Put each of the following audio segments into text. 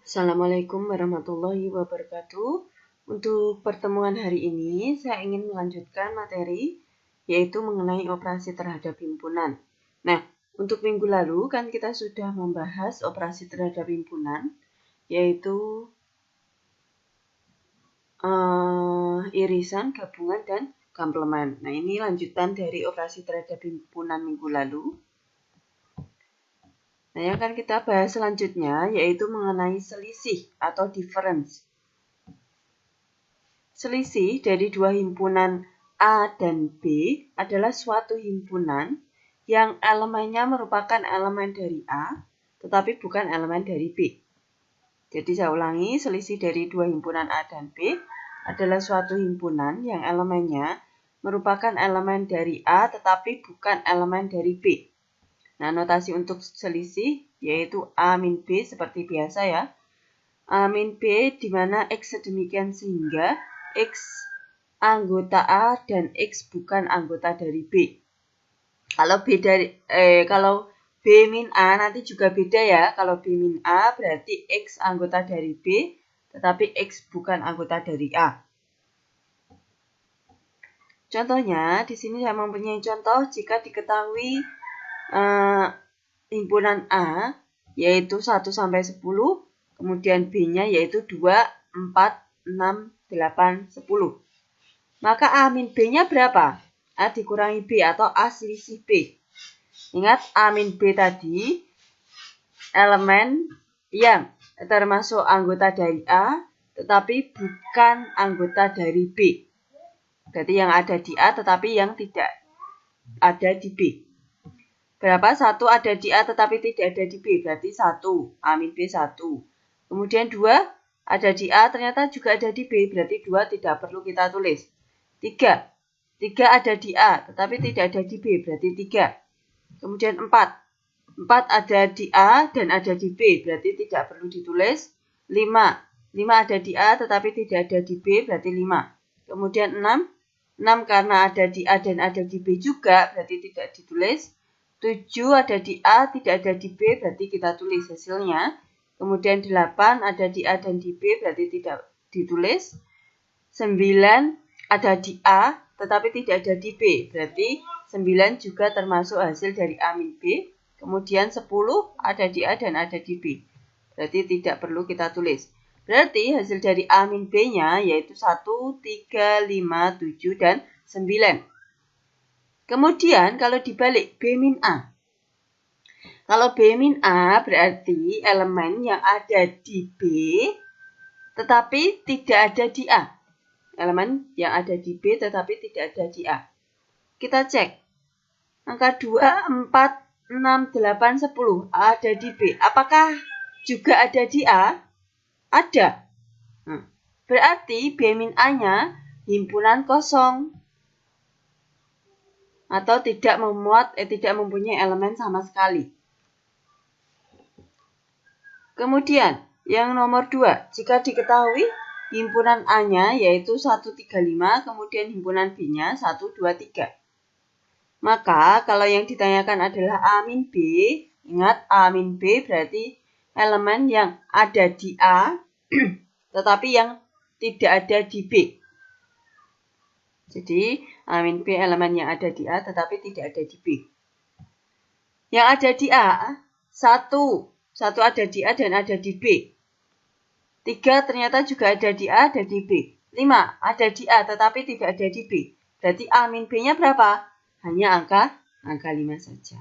Assalamualaikum warahmatullahi wabarakatuh. Untuk pertemuan hari ini, saya ingin melanjutkan materi, yaitu mengenai operasi terhadap himpunan. Nah, untuk minggu lalu kan kita sudah membahas operasi terhadap himpunan, yaitu irisan, gabungan, dan komplement. Nah, ini lanjutan dari operasi terhadap himpunan minggu lalu. Nah, yang akan kita bahas selanjutnya yaitu mengenai selisih atau difference. Selisih dari dua himpunan A dan B adalah suatu himpunan yang elemennya merupakan elemen dari A, tetapi bukan elemen dari B. Jadi saya ulangi, selisih dari dua himpunan A dan B adalah suatu himpunan yang elemennya merupakan elemen dari A, tetapi bukan elemen dari B. Nah, notasi untuk selisih yaitu A min B seperti biasa ya. A min B di mana X sedemikian sehingga X anggota A dan X bukan anggota dari B. Kalau B min A nanti juga beda ya. Kalau B min A berarti X anggota dari B, tetapi X bukan anggota dari A. Contohnya, di sini saya mempunyai contoh jika diketahui himpunan A yaitu 1 sampai 10, kemudian B-nya yaitu 2, 4, 6, 8, 10. Maka A min B-nya berapa? A dikurangi B atau A selisih B. Ingat A min B tadi elemen yang termasuk anggota dari A tetapi bukan anggota dari B. Berarti yang ada di A tetapi yang tidak ada di B. Berapa? 1 ada di A tetapi tidak ada di B. Berarti 1. A min B 1. Kemudian 2 ada di A ternyata juga ada di B. Berarti 2 tidak perlu kita tulis. 3 ada di A tetapi tidak ada di B. Berarti 3. Kemudian 4 ada di A dan ada di B. Berarti tidak perlu ditulis. 5 ada di A tetapi tidak ada di B. Berarti 5. Kemudian 6 karena ada di A dan ada di B juga. Berarti tidak ditulis. 7 ada di A, tidak ada di B, berarti kita tulis hasilnya. Kemudian 8 ada di A dan di B, berarti tidak ditulis. 9 ada di A, tetapi tidak ada di B, berarti 9 juga termasuk hasil dari A min B. Kemudian 10 ada di A dan ada di B, berarti tidak perlu kita tulis. Berarti hasil dari A min B-nya yaitu 1, 3, 5, 7, dan 9. Kemudian kalau dibalik B min A. Kalau B min A berarti elemen yang ada di B tetapi tidak ada di A. Elemen yang ada di B tetapi tidak ada di A. Kita cek. Angka 2, 4, 6, 8, 10 ada di B. Apakah juga ada di A? Ada. Berarti B min A-nya himpunan kosong. Atau tidak mempunyai elemen sama sekali. Kemudian, yang nomor 2, jika diketahui himpunan A-nya yaitu 135, kemudian himpunan B-nya 123. Maka, kalau yang ditanyakan adalah A min B, ingat A min B berarti elemen yang ada di A, tetapi yang tidak ada di B. Jadi, A min B elemen yang ada di A tetapi tidak ada di B. Yang ada di A, 1 ada di A dan ada di B. 3 ternyata juga ada di A dan di B. 5 ada di A tetapi tidak ada di B. Berarti A min B-nya berapa? Hanya angka 5 saja.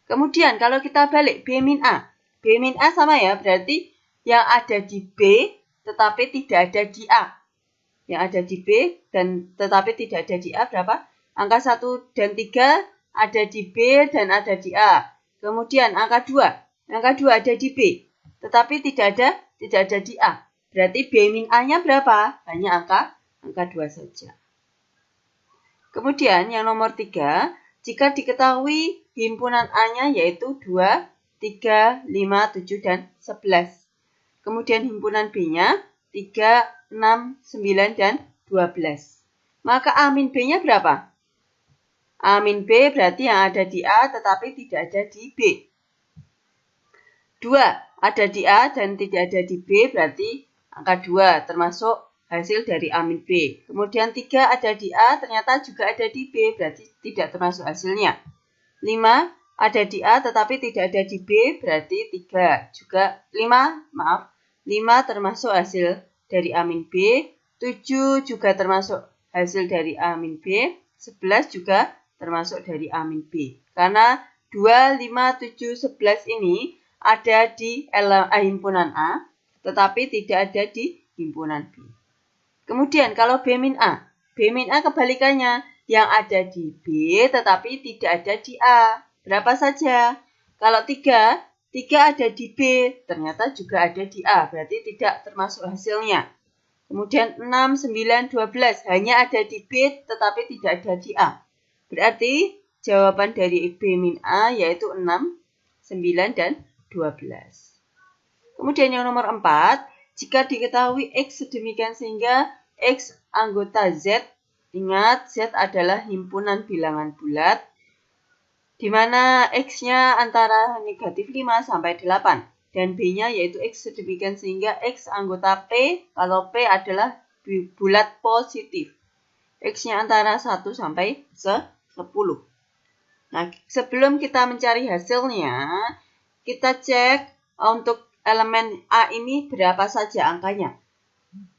Kemudian kalau kita balik B min A. B min A sama ya, berarti yang ada di B tetapi tidak ada di A. Yang ada di B dan tetapi tidak ada di A berapa? Angka 1 dan 3 ada di B dan ada di A. Kemudian angka 2. Angka 2 ada di B, tetapi tidak ada di A. Berarti B min A-nya berapa? Hanya angka 2 saja. Kemudian yang nomor 3, jika diketahui himpunan A-nya yaitu 2, 3, 5, 7, dan 11. Kemudian himpunan B-nya 3, 6, 9, dan 12. Maka A min B-nya berapa? A min B berarti yang ada di A tetapi tidak ada di B. 2 ada di A dan tidak ada di B, berarti angka 2 termasuk hasil dari A min B. Kemudian 3 ada di A, ternyata juga ada di B, berarti tidak termasuk hasilnya. 5 ada di A tetapi tidak ada di B, berarti 5 termasuk hasil dari A min B. 7 juga termasuk hasil dari A min B. 11 juga termasuk dari A min B. Karena 2, 5, 7, 11 ini ada di himpunan A, tetapi tidak ada di himpunan B. Kemudian kalau B min A kebalikannya, yang ada di B tetapi tidak ada di A. Berapa saja? Kalau 3 ada di B, ternyata juga ada di A, berarti tidak termasuk hasilnya. Kemudian 6, 9, 12 hanya ada di B tetapi tidak ada di A. Berarti jawaban dari B min A yaitu 6, 9, dan 12. Kemudian yang nomor 4, jika diketahui X sedemikian sehingga X anggota Z, ingat Z adalah himpunan bilangan bulat, di mana X-nya antara negatif 5 sampai 8. Dan B-nya yaitu X sedemikian sehingga X anggota P, kalau P adalah bulat positif. X-nya antara 1 sampai 10. Nah, sebelum kita mencari hasilnya, kita cek untuk elemen A ini berapa saja angkanya.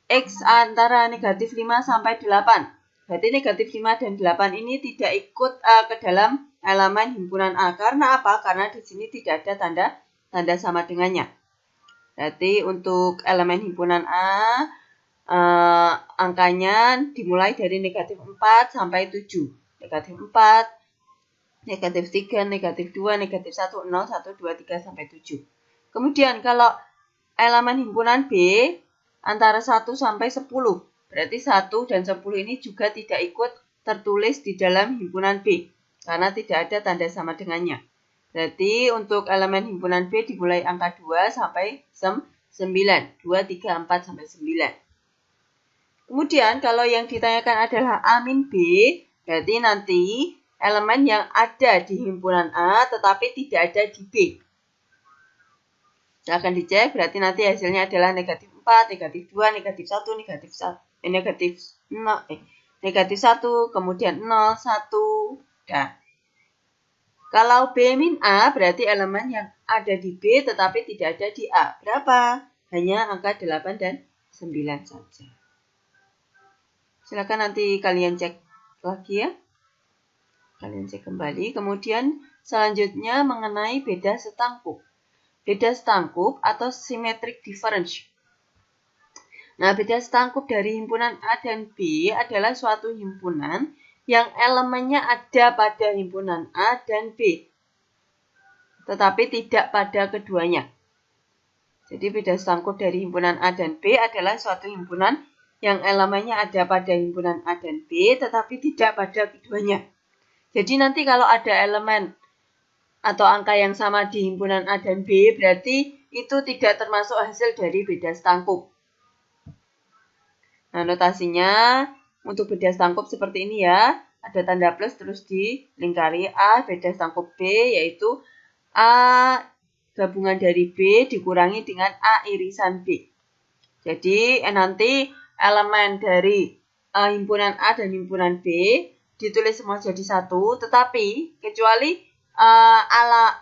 X antara negatif 5 sampai 8. Berarti negatif 5 dan 8 ini tidak ikut ke dalam elemen himpunan A. Karena apa? Karena di sini tidak ada tanda sama dengannya. Berarti untuk elemen himpunan A, angkanya dimulai dari negatif 4 sampai 7. Negatif 4, negatif 3, negatif 2, negatif 1, 0, 1, 2, 3, sampai 7. Kemudian kalau elemen himpunan B antara 1 sampai 10. Berarti 1 dan 10 ini juga tidak ikut tertulis di dalam himpunan B. Karena tidak ada tanda sama dengannya. Berarti untuk elemen himpunan B dimulai angka 2 sampai 9. 2, 3, 4, sampai 9. Kemudian kalau yang ditanyakan adalah A min B, berarti nanti elemen yang ada di himpunan A tetapi tidak ada di B. Akan dicek, berarti nanti hasilnya adalah negatif 4, negatif 2, negatif 1, negatif 1, kemudian 0, 1, dan kalau B min A berarti elemen yang ada di B tetapi tidak ada di A. Berapa? Hanya angka 8 dan 9 saja. Silakan nanti kalian cek lagi ya. Kalian cek kembali. Kemudian selanjutnya mengenai beda setangkup. Beda setangkup atau symmetric difference. Nah, beda setangkup dari himpunan A dan B adalah suatu himpunan yang elemennya ada pada himpunan A dan B, tetapi tidak pada keduanya. Jadi beda setangkup dari himpunan A dan B adalah suatu himpunan yang elemennya ada pada himpunan A dan B, tetapi tidak pada keduanya. Jadi nanti kalau ada elemen atau angka yang sama di himpunan A dan B, berarti itu tidak termasuk hasil dari beda setangkup. Nah, notasinya untuk beda setangkup seperti ini ya. Ada tanda plus terus dilingkari A, beda setangkup B, yaitu A gabungan dari B dikurangi dengan A irisan B. Jadi nanti elemen dari himpunan A dan himpunan B ditulis semua jadi satu, tetapi kecuali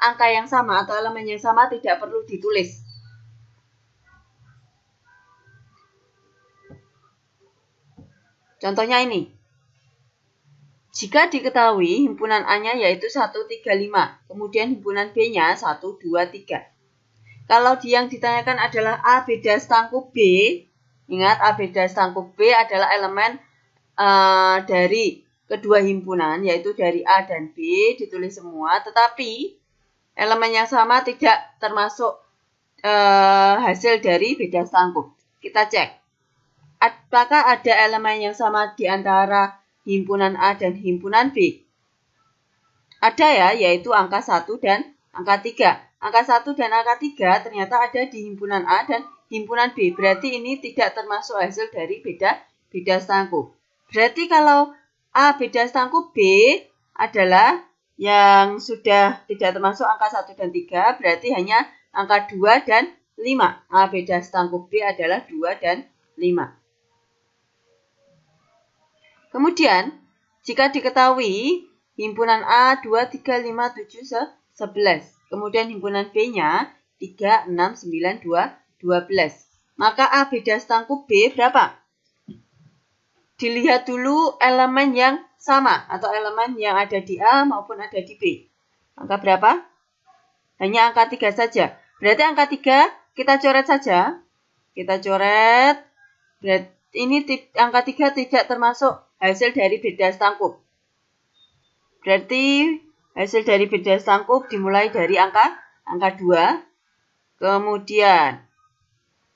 angka yang sama atau elemen yang sama tidak perlu ditulis. Contohnya ini. Jika diketahui himpunan A-nya yaitu 1, 3, 5, kemudian himpunan B-nya 1, 2, 3. Kalau yang ditanyakan adalah A beda setangkup B, ingat A beda setangkup B adalah elemen dari kedua himpunan, yaitu dari A dan B, ditulis semua, tetapi elemen yang sama tidak termasuk hasil dari beda setangkup. Kita cek. Apakah ada elemen yang sama di antara himpunan A dan himpunan B? Ada ya, yaitu angka 1 dan angka 3. Angka 1 dan angka 3 ternyata ada di himpunan A dan himpunan B. Berarti ini tidak termasuk hasil dari beda setangkup. Berarti kalau A beda setangkup B adalah yang sudah tidak termasuk angka 1 dan 3, berarti hanya angka 2 dan 5. A beda setangkup B adalah 2 dan 5. Kemudian, jika diketahui himpunan A 2, 3, 5, 7, 11. Kemudian himpunan B-nya 3, 6, 9, 2, 12. Maka A beda setangkup B berapa? Dilihat dulu elemen yang sama atau elemen yang ada di A maupun ada di B. Angka berapa? Hanya angka 3 saja. Berarti angka 3 kita coret saja. Kita coret. Ini angka 3 tidak termasuk hasil dari beda setangkup. Berarti hasil dari beda setangkup dimulai dari angka 2, kemudian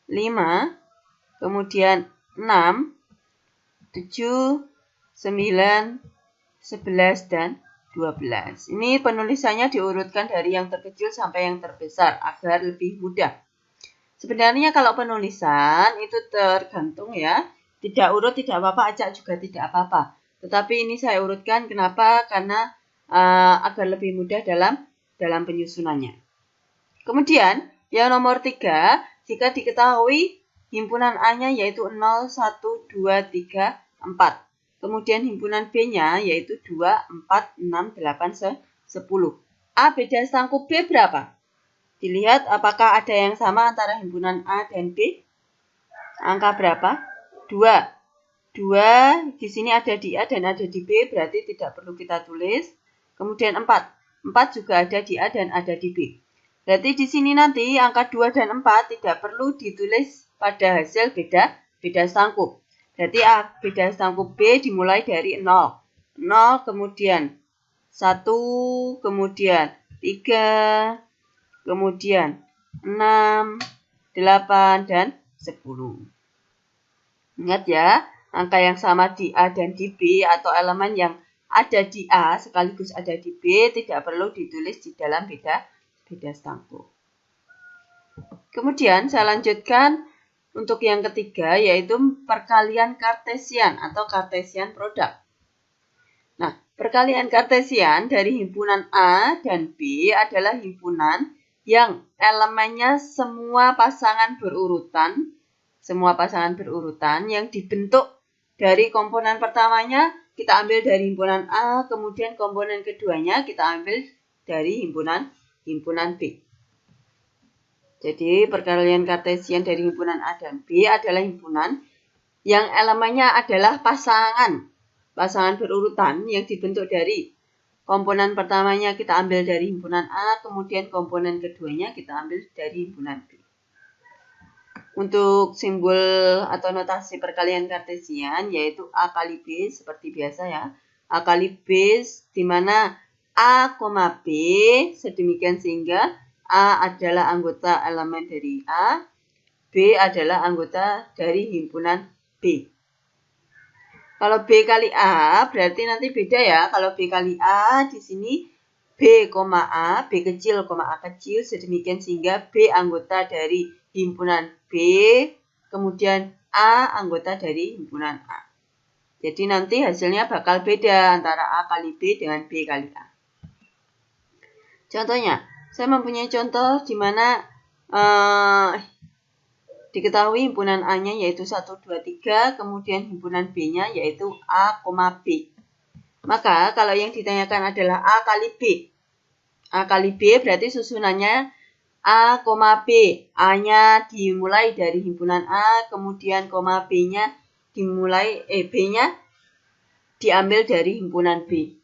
5, kemudian 6, 7, 9, 11, dan 12. Ini penulisannya diurutkan dari yang terkecil sampai yang terbesar agar lebih mudah. Sebenarnya kalau penulisan itu tergantung ya. Tidak urut tidak apa-apa, acak juga tidak apa-apa. Tetapi ini saya urutkan kenapa? Karena agar lebih mudah dalam penyusunannya. Kemudian yang nomor 3, jika diketahui himpunan A-nya yaitu 0, 1, 2, 3, 4. Kemudian himpunan B-nya yaitu 2, 4, 6, 8, 10. A beda setangkup B berapa? Dilihat apakah ada yang sama antara himpunan A dan B. Angka berapa? 2. 2 di sini ada di A dan ada di B, berarti tidak perlu kita tulis. Kemudian 4. 4 juga ada di A dan ada di B. Berarti di sini nanti angka 2 dan 4 tidak perlu ditulis pada hasil beda setangkup. Berarti A beda setangkup B dimulai dari 0. 0, kemudian 1, kemudian 3, kemudian 6, 8, dan 10. Ingat ya, angka yang sama di A dan di B atau elemen yang ada di A sekaligus ada di B tidak perlu ditulis di dalam beda setangkup. Kemudian saya lanjutkan untuk yang ketiga yaitu perkalian kartesian atau kartesian produk. Nah, perkalian kartesian dari himpunan A dan B adalah himpunan yang elemennya semua pasangan berurutan yang dibentuk dari komponen pertamanya kita ambil dari himpunan A, kemudian komponen keduanya kita ambil dari himpunan B. Jadi perkalian kartesian dari himpunan A dan B adalah himpunan yang elemennya adalah pasangan berurutan yang dibentuk dari komponen pertamanya kita ambil dari himpunan A, kemudian komponen keduanya kita ambil dari himpunan B. Untuk simbol atau notasi perkalian kartesian yaitu A kali B seperti biasa ya. A kali B di mana A, B sedemikian sehingga A adalah anggota elemen dari A, B adalah anggota dari himpunan B. Kalau B kali A berarti nanti beda ya. Kalau B kali A di sini B, A, B kecil, A kecil sedemikian sehingga B anggota dari himpunan B, kemudian A anggota dari himpunan A. Jadi nanti hasilnya bakal beda antara A kali B dengan B kali A. Contohnya, saya mempunyai contoh di mana diketahui himpunan A-nya yaitu 1, 2, 3, kemudian himpunan B-nya yaitu A, B. Maka kalau yang ditanyakan adalah A kali B. A kali B berarti susunannya A, B. A-nya dimulai dari himpunan A, kemudian B-nya B-nya diambil dari himpunan B.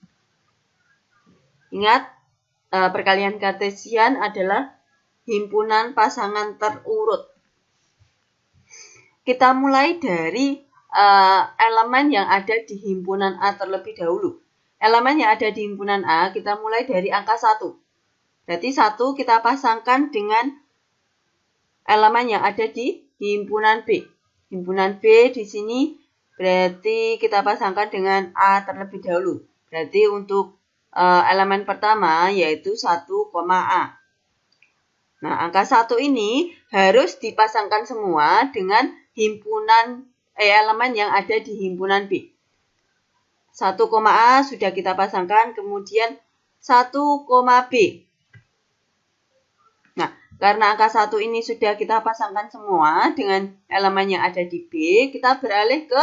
Ingat, perkalian kartesian adalah himpunan pasangan terurut. Kita mulai dari elemen yang ada di himpunan A terlebih dahulu. Elemen yang ada di himpunan A kita mulai dari angka 1. Berarti 1 kita pasangkan dengan elemen yang ada di himpunan B. Himpunan B di sini berarti kita pasangkan dengan A terlebih dahulu. Berarti untuk elemen pertama yaitu 1, A. Nah, angka 1 ini harus dipasangkan semua dengan himpunan elemen yang ada di himpunan B. 1, A sudah kita pasangkan, kemudian 1, B. Nah, Karena angka 1 ini sudah kita pasangkan semua dengan elemen yang ada di B, kita beralih ke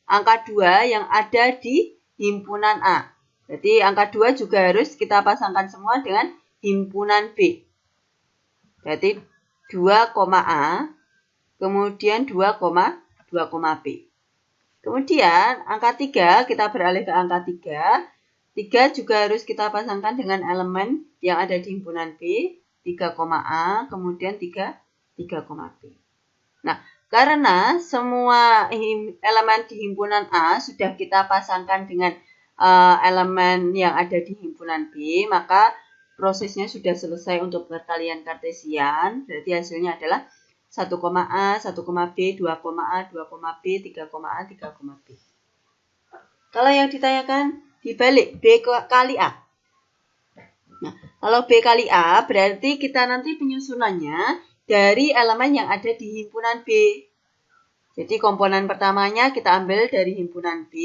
angka 2 yang ada di himpunan A. Jadi angka 2 juga harus kita pasangkan semua dengan himpunan B. Berarti 2, A, kemudian 2, B. Kemudian angka 3, kita beralih ke angka 3. 3 juga harus kita pasangkan dengan elemen yang ada di himpunan B. 3, A, kemudian 3, B. Nah, karena semua elemen di himpunan A sudah kita pasangkan dengan elemen yang ada di himpunan B, maka prosesnya sudah selesai untuk perkalian kartesian. Berarti hasilnya adalah 1, A, 1, B, 2, A, 2, B, 3, A, 3, B. Kalau yang ditanyakan dibalik B kali A. Nah, kalau B kali A berarti kita nanti penyusunannya dari elemen yang ada di himpunan B. Jadi komponen pertamanya kita ambil dari himpunan B,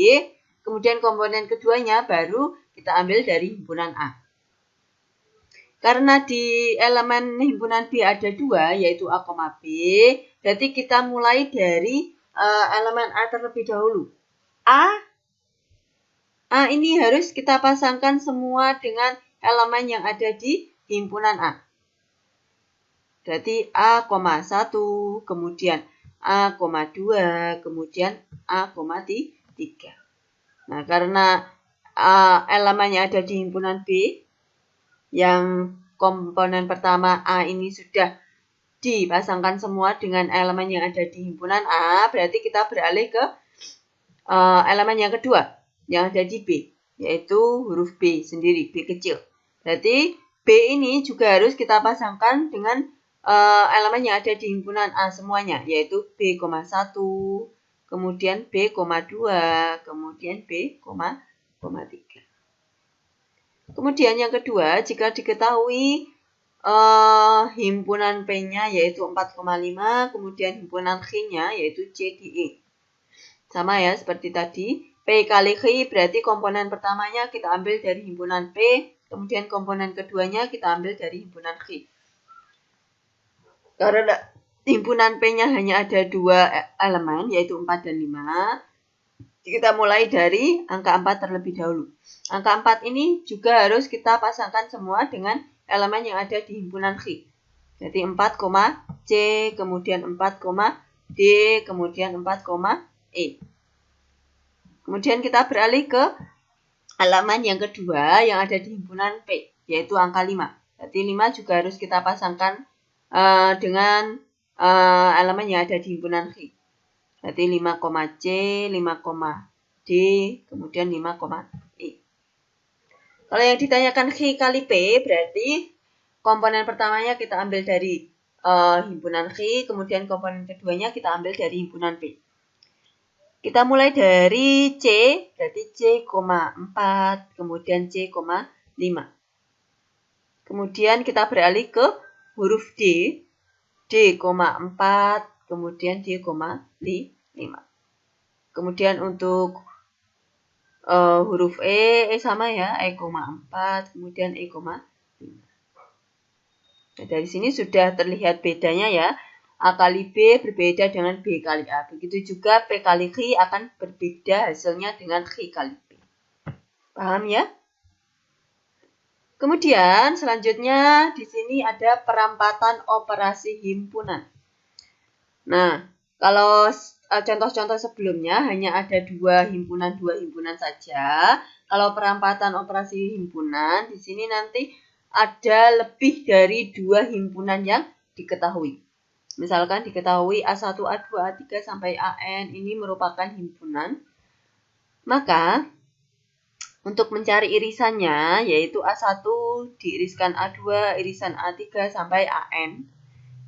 kemudian komponen keduanya baru kita ambil dari himpunan A. Karena di elemen himpunan B ada 2, yaitu A, B, berarti kita mulai dari elemen A terlebih dahulu. A ini harus kita pasangkan semua dengan elemen yang ada di himpunan A. Berarti A, 1, kemudian A, 2, kemudian A, 3. Nah, karena elemen yang ada di himpunan B, yang komponen pertama A ini sudah dipasangkan semua dengan elemen yang ada di himpunan A, berarti kita beralih ke elemen yang kedua, yang ada di B, yaitu huruf B sendiri, B kecil. Berarti B ini juga harus kita pasangkan dengan elemen yang ada di himpunan A semuanya, yaitu B, 1, kemudian B, 2, kemudian B, 3. Kemudian yang kedua, jika diketahui himpunan P-nya yaitu 4,5, kemudian himpunan Q-nya yaitu C, D, E. Sama ya, seperti tadi. P kali Q berarti komponen pertamanya kita ambil dari himpunan P, kemudian komponen keduanya kita ambil dari himpunan Q. Karena himpunan P-nya hanya ada 2 elemen, yaitu 4 dan 5, kita mulai dari angka 4 terlebih dahulu. Angka 4 ini juga harus kita pasangkan semua dengan elemen yang ada di himpunan Q. Jadi 4, C, kemudian 4, D, kemudian 4, E. Kemudian kita beralih ke elemen yang kedua yang ada di himpunan P, yaitu angka 5. Jadi 5 juga harus kita pasangkan dengan elemen yang ada di himpunan Q. Berarti 5, C, 5, D, kemudian 5, E. Kalau yang ditanyakan Q kali P, berarti komponen pertamanya kita ambil dari himpunan Q, kemudian komponen keduanya kita ambil dari himpunan P. Kita mulai dari C, berarti C, 4, kemudian C, 5. Kemudian kita beralih ke huruf D, D, 4, kemudian D, 5. Kemudian untuk huruf E sama ya, E, 4, kemudian E, 5. Nah, dari sini sudah terlihat bedanya ya. A kali B berbeda dengan B kali A. Begitu juga P kali Q akan berbeda hasilnya dengan Q kali P. Paham ya? Kemudian selanjutnya di sini ada perampatan operasi himpunan. Nah, kalau contoh-contoh sebelumnya hanya ada dua himpunan saja. Kalau perampatan operasi himpunan, di sini nanti ada lebih dari 2 himpunan yang diketahui. Misalkan diketahui A1, A2, A3 sampai AN ini merupakan himpunan. Maka untuk mencari irisannya yaitu A1 diiriskan A2, irisan A3 sampai AN.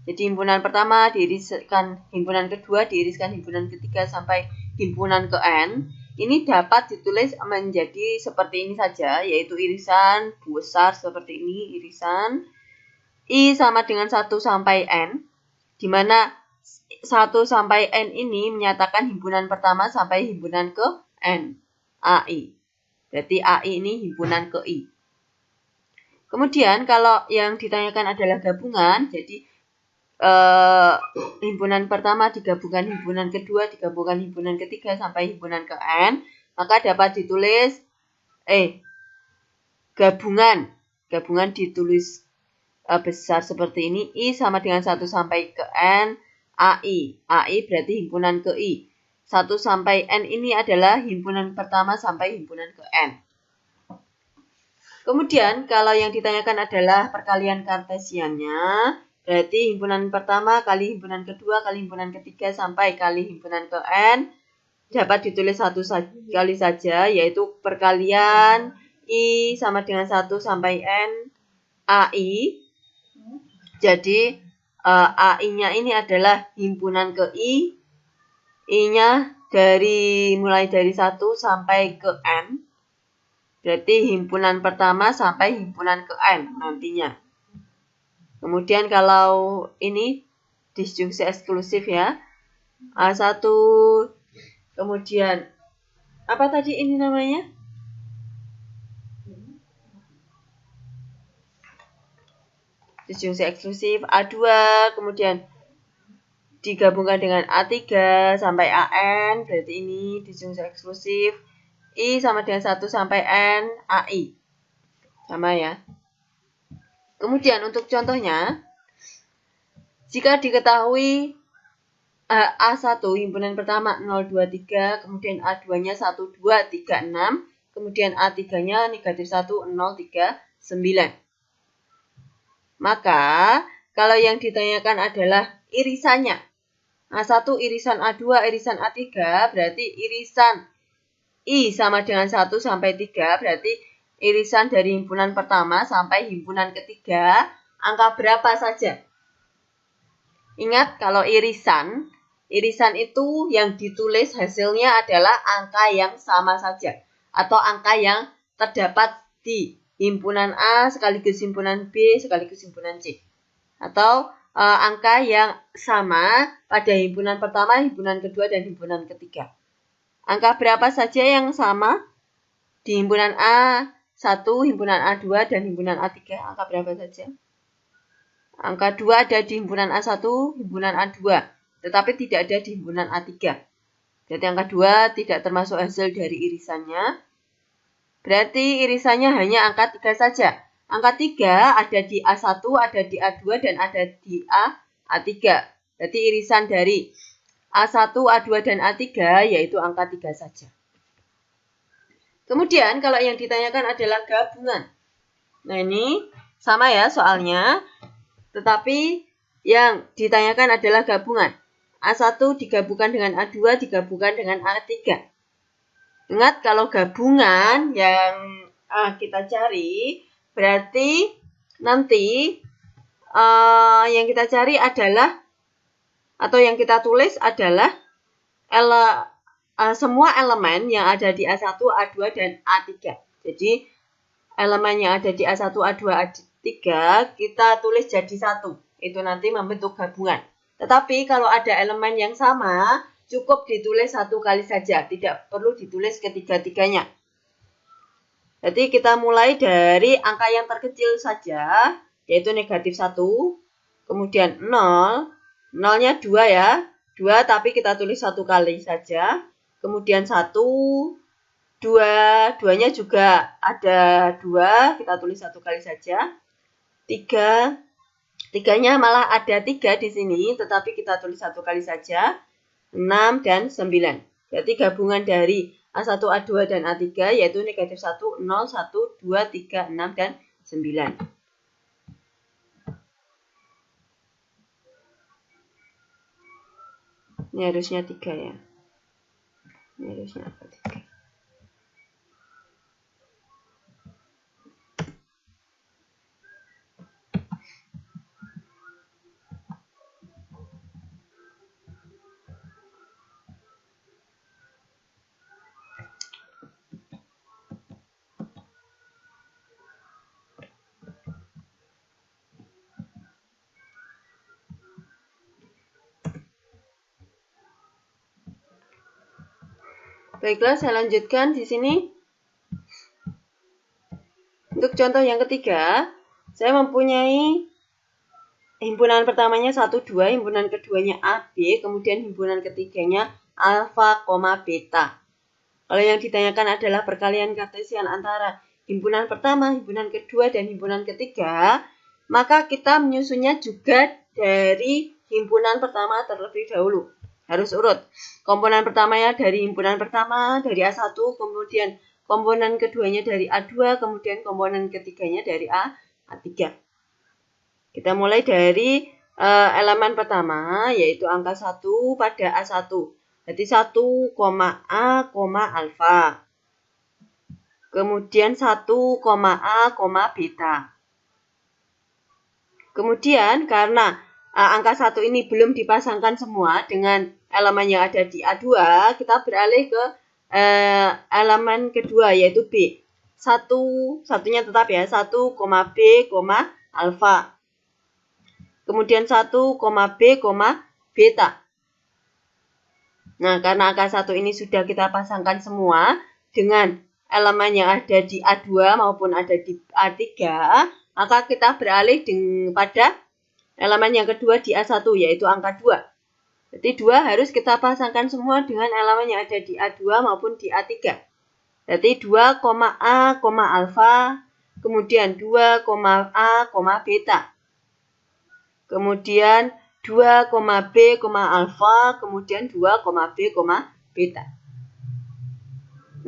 Jadi himpunan pertama diiriskan himpunan kedua, diiriskan himpunan ketiga sampai himpunan ke N. Ini dapat ditulis menjadi seperti ini saja, yaitu irisan besar seperti ini, irisan I sama dengan 1 sampai N, di mana 1 sampai N ini menyatakan himpunan pertama sampai himpunan ke N, AI. Berarti AI ini himpunan ke I. Kemudian kalau yang ditanyakan adalah gabungan, jadi himpunan pertama digabungkan himpunan kedua, digabungkan himpunan ketiga sampai himpunan ke N, maka dapat ditulis gabungan ditulis besar seperti ini, I sama dengan 1 sampai ke N, AI. AI berarti himpunan ke I. 1 sampai N ini adalah himpunan pertama sampai himpunan ke N. Kemudian kalau yang ditanyakan adalah perkalian kartesiannya, berarti himpunan pertama kali himpunan kedua kali himpunan ketiga sampai kali himpunan ke N dapat ditulis satu kali saja, yaitu perkalian I sama dengan 1 sampai N AI. Jadi AI-nya ini adalah himpunan ke I. I-nya mulai dari 1 sampai ke N. Berarti himpunan pertama sampai himpunan ke N nantinya. Kemudian kalau ini disjungsi eksklusif ya. A1, kemudian apa tadi ini namanya? Disjungsi eksklusif A2, kemudian digabungkan dengan A3 sampai AN, berarti ini disjungsi eksklusif. I sama dengan 1 sampai N, AI. Sama ya. Kemudian untuk contohnya, jika diketahui A1 himpunan pertama 0, 2, 3, kemudian A2-nya 1, 2, 3, 6, kemudian A3-nya negatif 1, 0, 3, 9. Maka, kalau yang ditanyakan adalah irisannya. A1 irisan A2, irisan A3, berarti irisan I sama dengan 1 sampai 3, berarti irisan dari himpunan pertama sampai himpunan ketiga, angka berapa saja? Ingat, kalau irisan itu yang ditulis hasilnya adalah angka yang sama saja. Atau angka yang terdapat di himpunan A sekaligus himpunan B sekaligus himpunan C. Atau angka yang sama pada himpunan pertama, himpunan kedua, dan himpunan ketiga. Angka berapa saja yang sama di himpunan A1, himpunan A2, dan himpunan A3? Angka berapa saja? Angka 2 ada di himpunan A1, himpunan A2, tetapi tidak ada di himpunan A3. Jadi angka 2 tidak termasuk hasil dari irisannya. Berarti irisannya hanya angka 3 saja. Angka 3 ada di A1, ada di A2, dan ada di A3. Berarti irisan dari A1, A2, dan A3 yaitu angka 3 saja. Kemudian kalau yang ditanyakan adalah gabungan. Nah ini sama ya soalnya. Tetapi yang ditanyakan adalah gabungan. A1 digabungkan dengan A2 digabungkan dengan A3. Ingat kalau gabungan yang kita cari, berarti nanti yang kita cari adalah, atau yang kita tulis adalah semua elemen yang ada di A1, A2, dan A3. Jadi elemen yang ada di A1, A2, A3 kita tulis jadi satu. Itu nanti membentuk gabungan. Tetapi kalau ada elemen yang sama, cukup ditulis satu kali saja. Tidak perlu ditulis ketiga-tiganya. Jadi kita mulai dari angka yang terkecil saja, yaitu negatif 1. Kemudian 0. 0-nya 2 ya. 2 tapi kita tulis satu kali saja. Kemudian 1. 2, 2-nya juga ada 2, kita tulis satu kali saja. 3, 3-nya malah ada 3 di sini, tetapi kita tulis satu kali saja. 6 dan 9. Berarti gabungan dari A1, A2, dan A3 yaitu negatif 1, 0, 1, 2, 3, 6, dan 9. Ini harusnya 3 ya. Ini harusnya apa 3? Baiklah, saya lanjutkan di sini. Untuk contoh yang ketiga, Saya mempunyai himpunan pertamanya 1, 2, himpunan keduanya A, B, kemudian himpunan ketiganya alfa, beta. Kalau yang ditanyakan adalah perkalian kartesian antara himpunan pertama, himpunan kedua, dan himpunan ketiga, maka kita menyusunnya juga dari himpunan pertama terlebih dahulu. Harus urut. Komponen pertamanya dari himpunan pertama, dari A1, kemudian komponen keduanya dari A2, kemudian komponen ketiganya dari A3. Kita mulai dari elemen pertama, yaitu angka 1 pada A1. Berarti 1, A, alfa. Kemudian 1, A, beta. Kemudian karena angka 1 ini belum dipasangkan semua dengan elemen yang ada di A2, kita beralih ke elemen kedua yaitu B. Satunya tetap ya, 1, B, alfa. Kemudian 1, B, beta. Nah, karena angka 1 ini sudah kita pasangkan semua dengan elemen yang ada di A2 maupun ada di A3, maka kita beralih pada elemen yang kedua di A1, yaitu angka 2. Jadi 2 harus kita pasangkan semua dengan elemen yang ada di A2 maupun di A3. Berarti 2, A, alfa, kemudian 2, A, beta. Kemudian 2, B, alfa, kemudian 2, B, beta.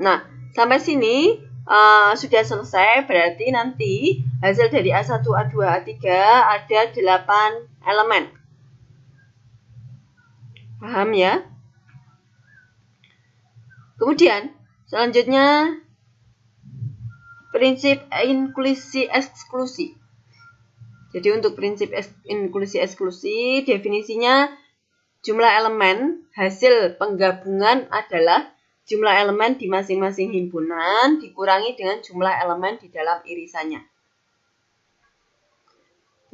Nah, sampai sini sudah selesai, berarti nanti hasil dari A1, A2, A3 ada 8 elemen. Paham ya? Kemudian, selanjutnya prinsip inklusi eksklusi. Jadi untuk prinsip inklusi eksklusi, definisinya jumlah elemen hasil penggabungan adalah jumlah elemen di masing-masing himpunan dikurangi dengan jumlah elemen di dalam irisannya.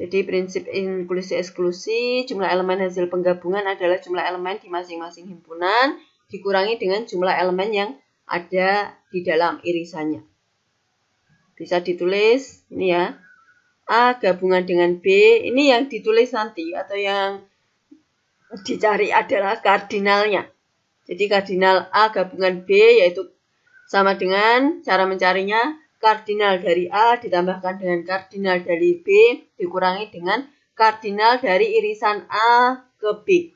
Jadi prinsip inklusi eksklusi, jumlah elemen hasil penggabungan adalah jumlah elemen di masing-masing himpunan dikurangi dengan jumlah elemen yang ada di dalam irisannya. Bisa ditulis ini ya. A gabungan dengan B, ini yang ditulis nanti atau yang dicari adalah kardinalnya. Jadi kardinal A gabungan B yaitu sama dengan cara mencarinya kardinal dari A ditambahkan dengan kardinal dari B dikurangi dengan kardinal dari irisan A ke B.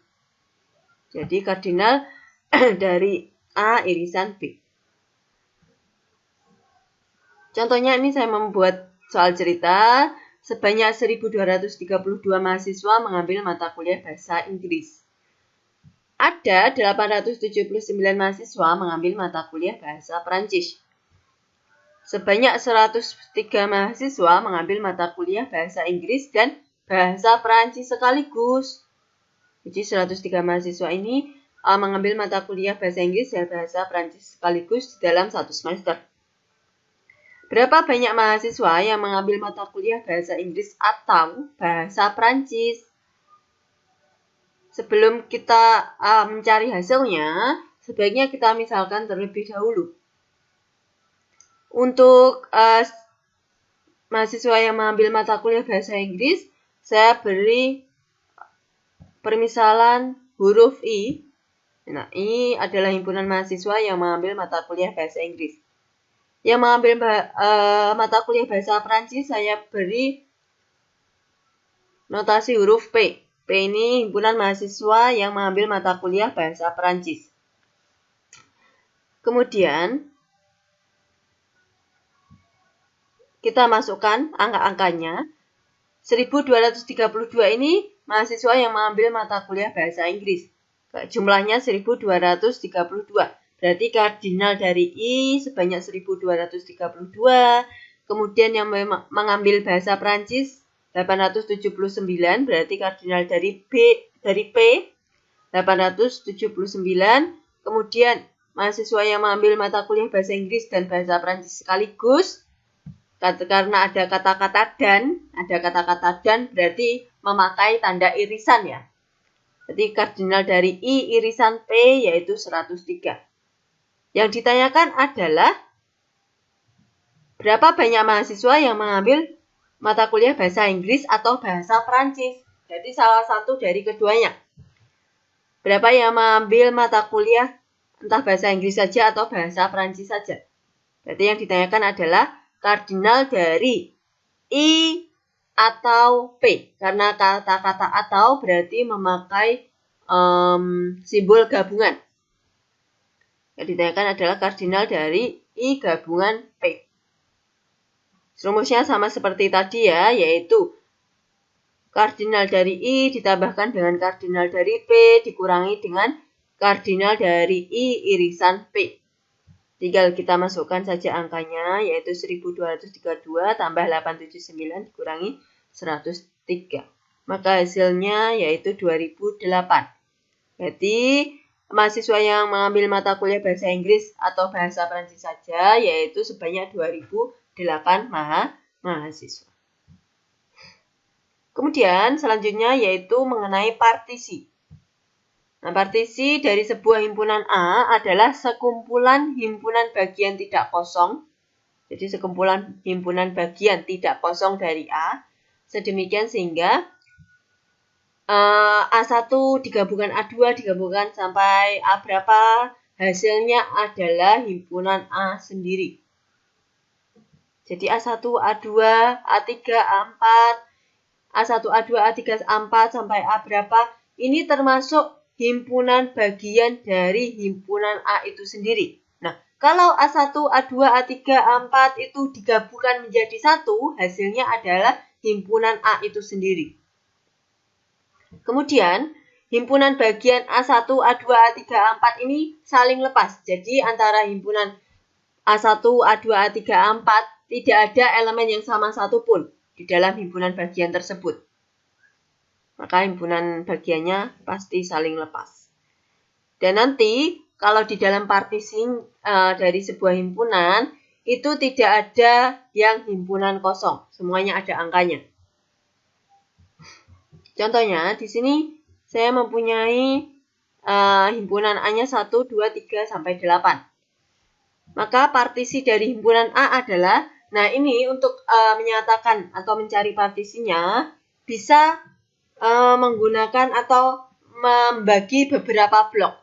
Jadi kardinal dari A irisan B. Contohnya ini saya membuat soal cerita, sebanyak 1.232 mahasiswa mengambil mata kuliah bahasa Inggris. Ada 879 mahasiswa mengambil mata kuliah bahasa Perancis. Sebanyak 103 mahasiswa mengambil mata kuliah bahasa Inggris dan bahasa Perancis sekaligus. Jadi 103 mahasiswa ini mengambil mata kuliah bahasa Inggris dan bahasa Perancis sekaligus dalam satu semester. Berapa banyak mahasiswa yang mengambil mata kuliah bahasa Inggris atau bahasa Prancis? Sebelum kita mencari hasilnya, sebaiknya kita misalkan terlebih dahulu. Untuk mahasiswa yang mengambil mata kuliah bahasa Inggris, saya beri permisalan huruf I. Nah, I adalah himpunan mahasiswa yang mengambil mata kuliah bahasa Inggris. Yang mengambil mata kuliah bahasa Perancis, saya beri notasi huruf P. P ini himpunan mahasiswa yang mengambil mata kuliah bahasa Perancis. Kemudian, kita masukkan angka-angkanya. 1.232 ini mahasiswa yang mengambil mata kuliah bahasa Inggris. Jumlahnya 1.232. Berarti kardinal dari I sebanyak 1.232. Kemudian yang mengambil bahasa Prancis 879. Berarti kardinal dari P 879. Kemudian mahasiswa yang mengambil mata kuliah bahasa Inggris dan bahasa Prancis sekaligus. Karena ada kata-kata dan berarti memakai tanda irisan ya. Jadi kardinal dari I irisan P yaitu 103. Yang ditanyakan adalah berapa banyak mahasiswa yang mengambil mata kuliah bahasa Inggris atau bahasa Perancis. Jadi salah satu dari keduanya. Berapa yang mengambil mata kuliah entah bahasa Inggris saja atau bahasa Perancis saja? Berarti yang ditanyakan adalah kardinal dari I atau P. Karena kata-kata atau berarti memakai simbol gabungan. Yang ditanyakan adalah kardinal dari I gabungan P. Rumusnya sama seperti tadi ya, yaitu kardinal dari I ditambahkan dengan kardinal dari P dikurangi dengan kardinal dari I irisan P. Tinggal kita masukkan saja angkanya, yaitu 1232 tambah 879 dikurangi 103. Maka hasilnya yaitu 2008. Berarti mahasiswa yang mengambil mata kuliah bahasa Inggris atau bahasa Perancis saja, yaitu sebanyak 2008 mahasiswa. Kemudian selanjutnya yaitu mengenai partisi. Nah, partisi dari sebuah himpunan A adalah sekumpulan himpunan bagian tidak kosong. Jadi sekumpulan himpunan bagian tidak kosong dari A. Sedemikian sehingga A1 digabungkan A2 digabungkan sampai A berapa, hasilnya adalah himpunan A sendiri. Jadi A1, A2, A3, A4, A1, A2, A3, A4 sampai A berapa, ini termasuk himpunan bagian dari himpunan A itu sendiri. Nah, kalau A1, A2, A3, A4 itu digabungkan menjadi satu, hasilnya adalah himpunan A itu sendiri. Kemudian, himpunan bagian A1, A2, A3, A4 ini saling lepas. Jadi, antara himpunan A1, A2, A3, A4 tidak ada elemen yang sama satupun di dalam himpunan bagian tersebut. Maka himpunan bagiannya pasti saling lepas. Dan nanti kalau di dalam partisi dari sebuah himpunan itu tidak ada yang himpunan kosong, semuanya ada angkanya. Contohnya di sini saya mempunyai himpunan A-nya 1, 2, 3 sampai 8. Maka partisi dari himpunan A adalah, nah ini untuk menyatakan atau mencari partisinya bisa menggunakan atau membagi beberapa blok.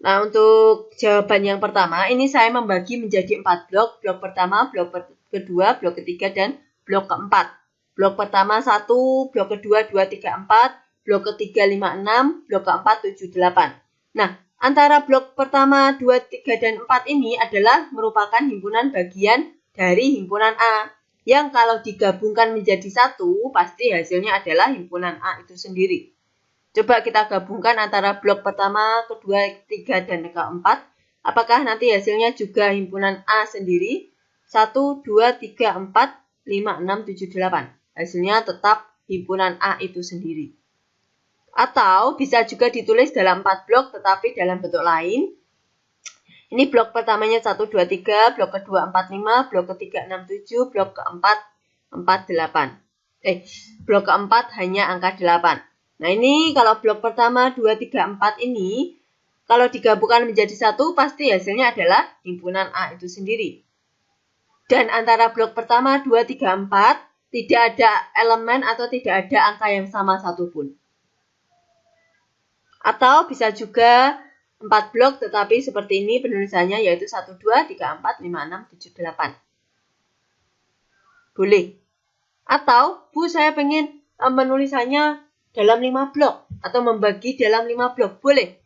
Nah, untuk jawaban yang pertama, ini saya membagi menjadi 4 blok. Blok pertama, blok kedua, blok ketiga, dan blok keempat. Blok pertama 1, blok kedua 2, 3, 4, blok ketiga 5, 6, blok keempat 7, 8. Nah, antara blok pertama 2, 3, dan 4 ini adalah merupakan himpunan bagian dari himpunan A. Yang kalau digabungkan menjadi satu, pasti hasilnya adalah himpunan A itu sendiri. Coba kita gabungkan antara blok pertama, kedua, ketiga, dan keempat. Apakah nanti hasilnya juga himpunan A sendiri? 1, 2, 3, 4, 5, 6, 7, 8. Hasilnya tetap himpunan A itu sendiri. Atau bisa juga ditulis dalam 4 blok tetapi dalam bentuk lain. Ini blok pertamanya 1, 2, 3, blok kedua 4, 5, blok ketiga 6, 7, blok keempat 4, 8. Blok keempat hanya angka 8. Nah ini kalau blok pertama 2, 3, 4 ini, kalau digabungkan menjadi satu, pasti hasilnya adalah himpunan A itu sendiri. Dan antara blok pertama 2, 3, 4, tidak ada elemen atau tidak ada angka yang sama satupun. Atau bisa juga 4 blok tetapi seperti ini penulisannya yaitu 1, 2, 3, 4, 5, 6, 7, 8. Boleh. Atau, Bu saya pengen menulisannya dalam 5 blok atau membagi dalam 5 blok. Boleh.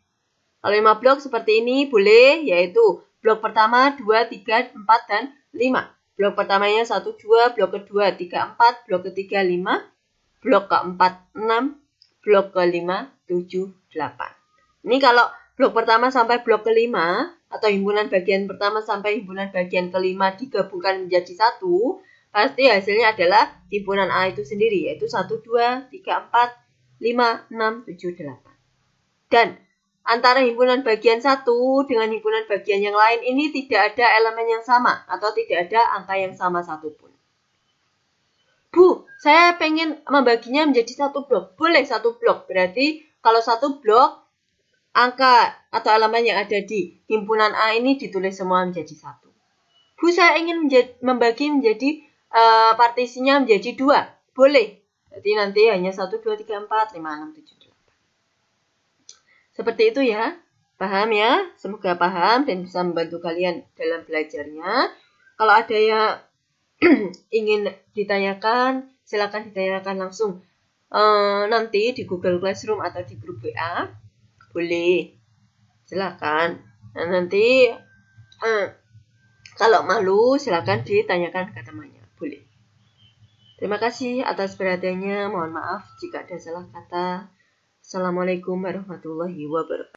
Kalau 5 blok seperti ini boleh, yaitu blok pertama 2, 3, 4, dan 5. Blok pertamanya 1, 2, blok kedua 3, 4, blok ketiga 5, blok keempat 6, blok kelima 7, 8. Ini kalau blok pertama sampai blok kelima atau himpunan bagian pertama sampai himpunan bagian kelima digabungkan menjadi satu, pasti hasilnya adalah himpunan A itu sendiri, yaitu 1, 2, 3, 4, 5, 6, 7, 8. Dan antara himpunan bagian satu dengan himpunan bagian yang lain ini tidak ada elemen yang sama atau tidak ada angka yang sama satupun. Bu, saya pengen membaginya menjadi satu blok. Boleh satu blok, berarti kalau satu blok angka atau elemen yang ada di himpunan A ini ditulis semua menjadi satu. Bu, saya ingin membagi menjadi partisinya menjadi 2. Boleh. Jadi nanti hanya 1, 2, 3, 4, 5, 6, 7, 8. Seperti itu ya. Paham ya? Semoga paham dan bisa membantu kalian dalam belajarnya. Kalau ada yang ingin ditanyakan, silakan ditanyakan langsung nanti di Google Classroom atau di grup WA. Boleh. Silakan. Nah, nanti kalau malu silakan ditanyakan ke temannya. Boleh. Terima kasih atas perhatiannya. Mohon maaf jika ada salah kata. Assalamualaikum warahmatullahi wabarakatuh.